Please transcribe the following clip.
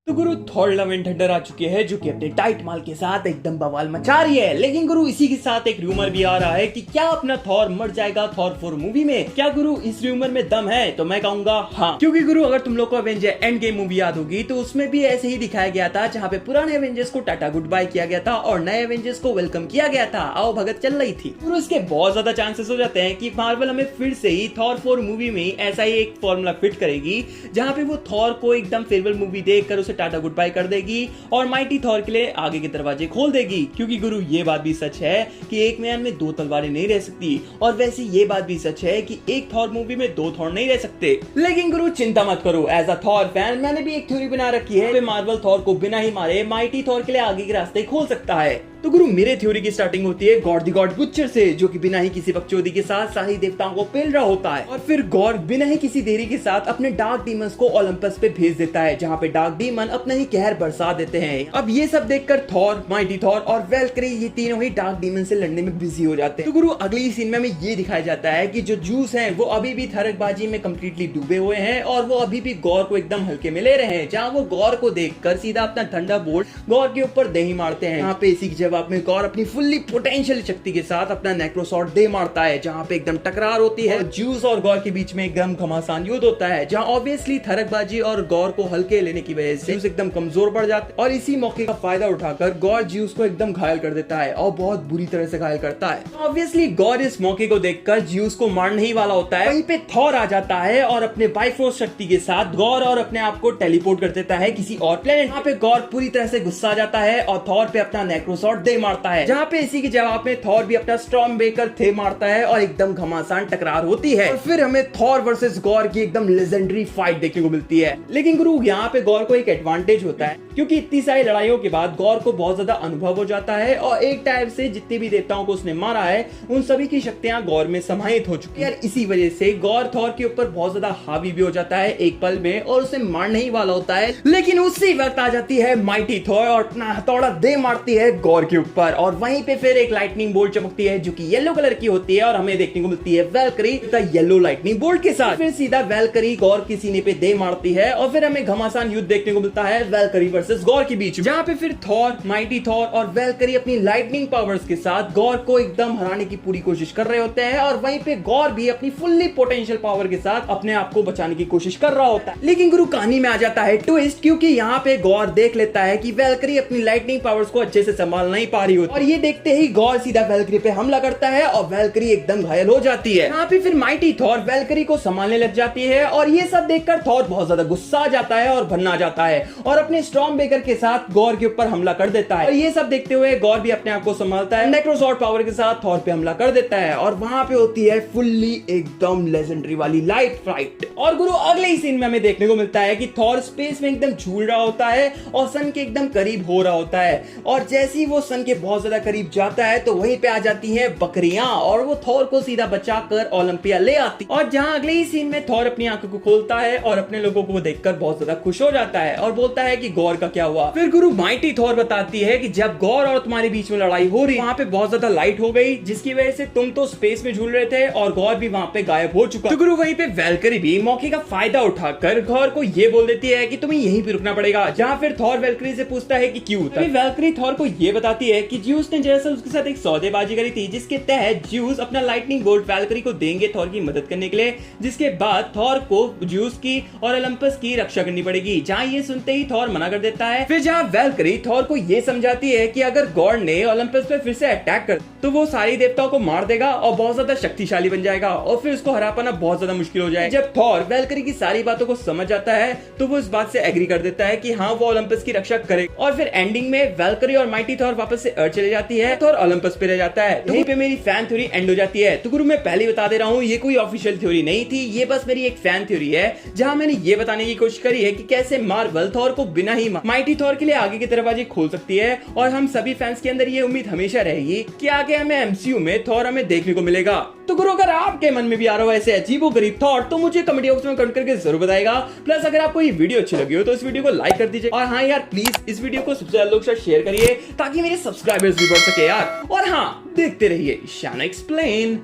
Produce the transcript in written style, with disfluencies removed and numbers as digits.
तो गुरु Thor love and thunder आ चुकी है जो कि अपने टाइट माल के साथ एकदम बवाल मचा रही है। लेकिन गुरु इसी के साथ एक रूमर भी आ रहा है कि क्या अपना थॉर मर जाएगा थॉर 4 मूवी में। क्या गुरु इस रूमर में दम है? तो मैं कहूंगा हाँ, क्योंकि गुरु अगर तुम लोग को एवेंजर एंड गेम मूवी याद होगी तो उसमें भी ऐसे ही दिखाया गया था, जहाँ पे पुराने एवेंजर्स को टाटा गुड बाय किया गया था और नए एवेंजर्स को वेलकम किया गया था, आओ भगत चल रही थी। गुरु इसके बहुत ज्यादा चांसेस हो जाते हैं कि मार्वल हमें फिर से ही थॉर 4 मूवी में ऐसा ही एक फॉर्मूला फिट करेगी, जहाँ पे वो थॉर को एकदम फेयरवेल मूवी देखकर उसे टाटा गुड बाय कर और माइटी थॉर के लिए आगे के दरवाजे खोल देगी। क्योंकि गुरु ये बात भी सच है कि एक मैन में 2 तलवारें नहीं रह सकती, और वैसे ये बात भी सच है कि एक थॉर मूवी में 2 थॉर नहीं रह सकते। लेकिन गुरु चिंता मत करो, एज अ थॉर फैन मैंने भी एक थ्योरी बना रखी है, मार्वल थॉर को बिना ही मारे माइटी थॉर के लिए आगे के रास्ते खोल सकता है। तो गुरु मेरे थ्योरी की स्टार्टिंग होती है गॉड द गॉड बुच्चर से, जो कि बिना ही किसी बकचोदी के साथ सारी देवताओं को पेल रहा होता है, और फिर गॉड बिना ही किसी देरी के साथ अपने डार्क डीमंस को ओलंपस पे भेज देता है, जहाँ पे डार्क डीमन अपना ही कहर बरसा देते हैं। अब ये सब देखकर थॉर, माइटी थॉर और वेलकरी ये तीनों ही डार्क डीमन से लड़ने में बिजी हो जाते हैं। तो गुरु अगली सीन में हमें ये दिखाया जाता है कि जो जूस हैं वो अभी भी थरकबाजी में कंप्लीटली डूबे हुए हैं, और वो अभी भी गौर को एकदम हल्के में ले रहे हैं, जहाँ वो गौर को देखकर सीधा अपना थंडरबोल्ट गौर के ऊपर दे ही मारते हैं। यहाँ पे इसी के जवाब में गौर अपनी फुल्ली पोटेंशियल शक्ति के साथ अपना नेक्रोसॉर्ड दे मारता है, जहां पे एकदम टकरार होती है, जूस और गौर के बीच में एकदम घमासान युद्ध होता है, जहां ऑब्वियसली थरकबाजी और गौर को हल्के लेने की वजह से जूस एकदम कमजोर पड़ जाता है, और इसी मौके का फायदा उठाकर गौर जूस को एकदम घायल कर देता है, और बहुत बुरी तरह से घायल करता है। ऑब्वियसली गौर इस मौके को देखकर जूस को मारने ही वाला होता है, वहीं पे थॉर आ जाता है और अपने बाइफोर्स शक्ति के साथ गौर और अपने आप को टेलीपोर्ट कर देता है किसी और प्लेनेट। यहाँ पे गौर पूरी तरह से गुस्सा आ जाता है और थॉर पे अपना नेक्रोसॉर्ड दे मारता है, जहाँ पे इसी के जवाब में थॉर भी अपना स्टॉर्म ब्रेकर थे मारता है और एकदम घमासान टकरार होती है, और फिर हमें थॉर वर्सेस गॉर की एकदम लेजेंडरी फाइट देखने को मिलती है। लेकिन गुरु यहाँ पे गॉर को एक एडवांटेज होता है, क्योंकि इतनी सारी लड़ाइयों के बाद गॉर को बहुत ज्यादा अनुभव हो जाता है, और एक टाइप से जितने भी देवताओं को उसने मारा है उन सभी की शक्तियां गॉर में समाहित हो चुकी है। इसी वजह से गॉर थॉर के ऊपर बहुत ज्यादा हावी भी हो जाता है एक पल में, और उसे मारने ही वाला होता है। लेकिन उसी वक्त आ जाती है माइटी थॉर और अपना हथौड़ा दे मारती है गॉर के ऊपर, और वहीं पे फिर एक लाइटनिंग बोल्ट चमकती है जो कि येलो कलर की होती है, और हमें देखने को मिलती है वेलकरी येलो लाइटनिंग बोल्ट के साथ। फिर सीधा वेलकरी गौर के सीने पे दे मारती है, और फिर हमें घमासान युद्ध देखने को मिलता है वेलकरी वर्सेस गौर के बीच, जहां पे फिर थॉर, माइटी थॉर और वेलकरी अपनी लाइटनिंग पावर्स के साथ गौर को एकदम हराने की पूरी कोशिश कर रहे होते हैं, और वहीं पे गौर भी अपनी फुल्ली पोटेंशियल पावर के साथ अपने आप को बचाने की कोशिश कर रहा होता है। लेकिन गुरु कहानी में आ जाता है ट्विस्ट, क्योंकि यहाँ पे गौर देख लेता है कि वेलकरी अपनी लाइटनिंग पावर्स को अच्छे से संभाल नहीं पा रही होती, और ये देखते ही गौर सीधा वेलकरी पे हमला करता है और वेलकरी एकदम घायल हो जाती है। यहाँ पे फिर माइटी थॉर वेलकरी को संभालने लग जाती है, और ये सब देखकर थॉर बहुत ज्यादा गुस्सा आ जाता है और भन्ना जाता है, और अपने स्टॉर्म ब्रेकर के साथ गौर के ऊपर हमला कर देता है। और ये सब देखते हुए गौर भी अपने आप को संभालता है, नेक्रोसॉर्ड पावर के साथ थॉर पे हमला कर देता है, और वहां पे होती है फुल्ली एकदम लेजेंडरी वाली लाइट फाइट। और गुरु अगले ही सीन में हमें देखने को मिलता है कि थॉर स्पेस में एकदम झूल रहा होता है और सन के एकदम करीब हो रहा होता है, और जैसे ही वो सन के बहुत ज्यादा करीब जाता है तो वहीं पे आ जाती है बकरियां, और वो थॉर को सीधा बचाकर ओलंपिया ले आती। और जहां अगले ही सीन में थॉर अपनी आंखों को खोलता है और अपने लोगों को देखकर बहुत ज्यादा खुश हो जाता है, और बोलता है कि गौर का क्या हुआ। फिर गुरु माइटी थॉर बताती है कि जब गौर और तुम्हारे बीच में लड़ाई हो रही, वहां पे बहुत ज्यादा लाइट हो गई, जिसकी वजह से तुम तो स्पेस में झूल रहे थे और गौर भी वहां पे गायब हो चुका। तो गुरु वहीं पे वेलकरी भी मौके का फायदा उठाकर गौर को ये बोल देती है कि तुम्हें यहीं पे रुकना पड़ेगा, जहां फिर थॉर वेलकरी से पूछता है कि क्यों। वेलकरी थॉर को ये बताती है कि ज्यूस ने जैसे उसके साथ एक सौदेबाजी करी थी, जिसके तहत ज्यूस अपना लाइटनिंग बोल्ट वेलकरी को देंगे थॉर की मदद करने के लिए, जिसके बाद थॉर को ज्यूस की और ओलंपस की रक्षा करनी पड़ेगी। जहां ये सुनते ही थॉर मना कर देता है। फिर जहां वेलकरी थॉर को ये समझाती है कि अगर गॉड ने ओलंपस पे फिर से अटैक कर तो वो सारी देवताओं को मार देगा और बहुत ज्यादा शक्तिशाली बन जाएगा, और फिर उसको हरा पाना बहुत ज्यादा मुश्किल हो जाए। जब थॉर वेलकरी की सारी बातों को समझ जाता है तो वो इस बात से एग्री कर देता है कि हाँ वो ओलंपस की रक्षा करे, और फिर एंडिंग में वेलकरी और माइटी थॉर वापस से अर्थ चले जाती है, थॉर ओलंपस पे रह जाता है। यहीं पे मेरी फैन थ्योरी एंड हो जाती है। तो गुरु मैं पहले बता दे रहा हूँ, ये कोई ऑफिशियल थ्योरी नहीं थी, ये बस मेरी एक फैन थ्योरी है, जहां मैंने ये बताने की कोशिश करी है कि कैसे मार्वल थॉर को बिना ही माइटी थॉर के लिए आगे के दरवाजे खोल सकती है, और हम सभी फैंस के अंदर ये उम्मीद हमेशा रहेगी कि आगे हमें एमसीयू में थॉर हमें देखने को मिलेगा। तो गुरु अगर आपके मन में भी आ रहा हो ऐसे अजीबोगरीब थॉट तो मुझे कमेंट बॉक्स में कमेंट करके जरूर बताएगा। प्लस अगर आपको ये वीडियो अच्छी लगी हो तो इस वीडियो को लाइक कर दीजिए, और हाँ यार प्लीज इस वीडियो को सबसे ज्यादा लोग साथ शेयर करिए ताकि मेरे सब्सक्राइबर्स भी बढ़ सके यार। और हाँ देखते रहिए ईशान एक्सप्लेन।